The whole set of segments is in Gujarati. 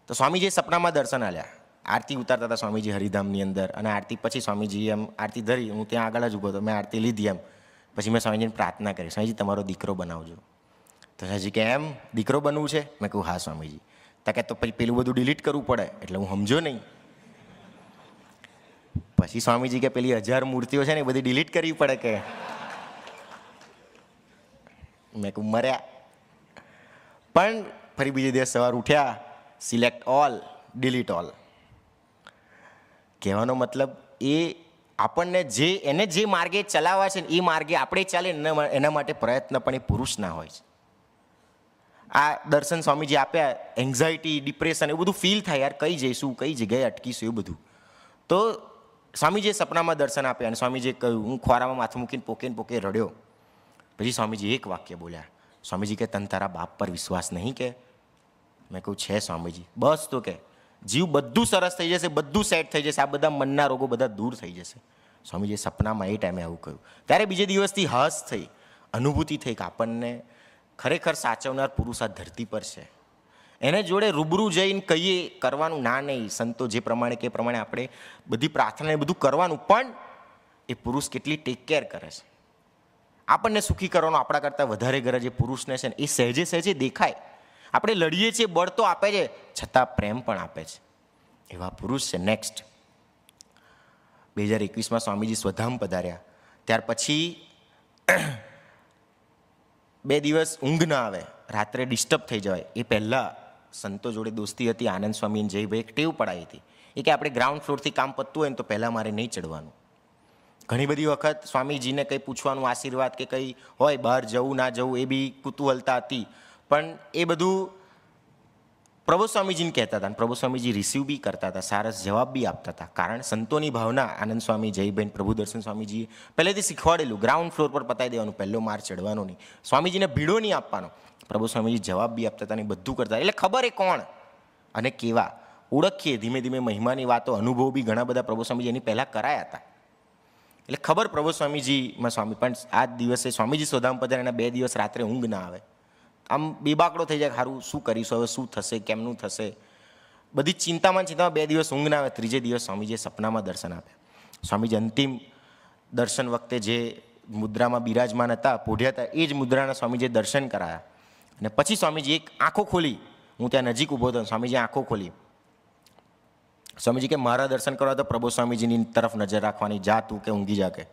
તો સ્વામીજીએ સપનામાં દર્શન આલ્યા. આરતી ઉતારતા હતા સ્વામીજી હરિધામની અંદર, અને આરતી પછી સ્વામીજી એમ આરતી ધરી, હું ત્યાં આગળ જ ઊભો હતો, મેં આરતી લીધી એમ. પછી મેં સ્વામીજીને પ્રાર્થના કરી, સ્વામીજી તમારો દીકરો બનાવજો. તો સ્વામીજી કે એમ દીકરો બનવું છે? મેં કહું હા સ્વામીજી. તો કે તો પછી પેલું બધું ડિલીટ કરવું પડે. એટલે હું સમજો નહીં. પછી સ્વામીજી કે પેલી 1000 મૂર્તિઓ છે ને એ બધી ડિલીટ કરવી પડે કે. મેં કહું મર્યા. પણ ફરી બીજે દિવસ સવાર ઉઠ્યા, સિલેક્ટ ઓલ, ડિલીટ ઓલ. કહેવાનો મતલબ એ આપણને એને જે માર્ગે ચલાવવા છે ને એ માર્ગે આપણે ચાલે એના માટે પ્રયત્ન પણ એ પુરુષ ના હોય છે. આ દર્શન સ્વામીજી આપ્યા, એન્ઝાયટી, ડિપ્રેશન એવું બધું ફીલ થાય, યાર કઈ જઈશું, કઈ જગ્યાએ અટકીશું, એવું બધું. તો સ્વામીજીએ સપનામાં દર્શન આપ્યા અને સ્વામીજીએ કહ્યું, હું ખોરામાં માથું મૂકીને પોકે રડ્યો. પછી સ્વામીજી એક વાક્ય બોલ્યા. સ્વામીજી કે તને તારા બાપ પર વિશ્વાસ નહીં કે? મેં કહું છે સ્વામીજી. બસ તો કે જીવ બધું સરસ થઈ જશે, બધું સેટ થઈ જશે, આ બધા મનના રોગો બધા દૂર થઈ જશે. સ્વામીજીએ સપનામાં એ ટાઈમે આવું કહ્યું. ત્યારે બીજે દિવસથી હસ થઈ, અનુભૂતિ થઈ કે આપણને ખરેખર સાચવનાર પુરુષ આ ધરતી પર છે. એને જોડે રૂબરૂ જઈને કહીએ, કરવાનું ના નહીં, સંતો જે પ્રમાણે કે પ્રમાણે આપણે બધી પ્રાર્થના એ બધું કરવાનું, પણ એ પુરુષ કેટલી ટેક કેર કરે છે. આપણને સુખી કરવાનો આપણા કરતાં વધારે ગરજ એ પુરુષને છે ને એ સહેજે સહેજે દેખાય. આપણે લડીએ છીએ, બળ તો આપે છે, છતાં પ્રેમ પણ આપે છે. એવા પુરુષ છે. નેક્સ્ટ 2021માં સ્વામીજી સ્વધામ પધાર્યા. ત્યાર પછી 2 દિવસ ઊંઘ ના આવે, રાત્રે ડિસ્ટર્બ થઈ જવાય. એ પહેલાં સંતો જોડે દોસ્તી હતી, આનંદ સ્વામી અને જયભાઈ એક ટેવ પડાવી હતી. એ કે આપણે ગ્રાઉન્ડ ફ્લોરથી કામ પતતું હોય ને તો પહેલાં મારે નહીં ચડવાનું. ઘણી બધી વખત સ્વામીજીને કંઈ પૂછવાનું, આશીર્વાદ કે કંઈ હોય, બહાર જવું ના જવું, એ બી કુતૂહલતા હતી. પણ એ બધું પ્રભુ સ્વામીજીને કહેતા હતા અને પ્રભુ સ્વામીજી રિસીવ બી કરતા હતા, સારસ જવાબ બી આપતા હતા. કારણ સંતોની ભાવના આનંદ સ્વામી, જયબેન, પ્રભુ દર્શન સ્વામીજીએ પહેલેથી શીખવાડેલું, ગ્રાઉન્ડ ફ્લોર પર પતાવી દેવાનું, પહેલો માર ચડવાનો નહીં, સ્વામીજીને ભીડો નહીં આપવાનો. પ્રભુ સ્વામીજી જવાબ બી આપતા હતા અને બધું કરતા. એટલે ખબર એ કોણ અને કેવા ઓળખીએ. ધીમે ધીમે મહિમાની વાતો, અનુભવ બી ઘણા બધા પ્રભુ સ્વામીજી એની પહેલાં કરાયા હતા. એટલે ખબર પ્રભુ સ્વામીજીમાં સ્વામી. પણ આ દિવસે સ્વામીજી સ્વધામ પધાર્યા, એના 2 દિવસ રાત્રે ઊંઘ ના આવે. આમ બેબાકડો થઈ જાય, સારું શું કરીશું હવે, શું થશે, કેમનું થશે, બધી ચિંતામાં 2 દિવસ ઊંઘ ના આવે. ત્રીજે દિવસ સ્વામીજીએ સપનામાં દર્શન આપ્યા. સ્વામીજી અંતિમ દર્શન વખતે જે મુદ્રામાં બિરાજમાન હતા, પોઢ્યા હતા, એ જ મુદ્રાના સ્વામીજીએ દર્શન કરાયા. અને પછી સ્વામીજી એક આંખો ખોલી, હું ત્યાં નજીક ઊભો હતો, સ્વામીજી આંખો ખોલી. સ્વામીજી કે મારા દર્શન કરવા તો પ્રભુ સ્વામીજીની તરફ નજર રાખવાની, જા તું કે ઊંઘી જા કે.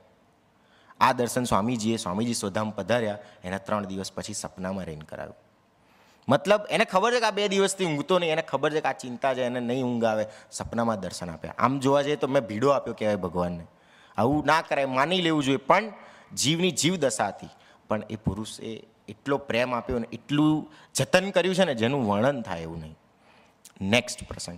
આ દર્શન સ્વામીજી સ્વધામ પધાર્યા એના 3 દિવસ પછી સપનામાં રહીને કરાવ્યું. મતલબ એને ખબર છે કે આ 2 દિવસથી ઊંઘતો નહીં, એને ખબર છે કે આ ચિંતા છે, એને નહીં ઊંઘ આવે, સપનામાં દર્શન આપ્યા. આમ જોવા જઈએ તો મેં ભીડો આપ્યો કહેવાય ભગવાનને. આવું ના કરાય, માની લેવું જોઈએ. પણ જીવની જીવ દશા હતી, પણ એ પુરુષે એટલો પ્રેમ આપ્યો ને એટલું જતન કર્યું છે ને જેનું વર્ણન થાય એવું નહીં. નેક્સ્ટ પ્રસંગ.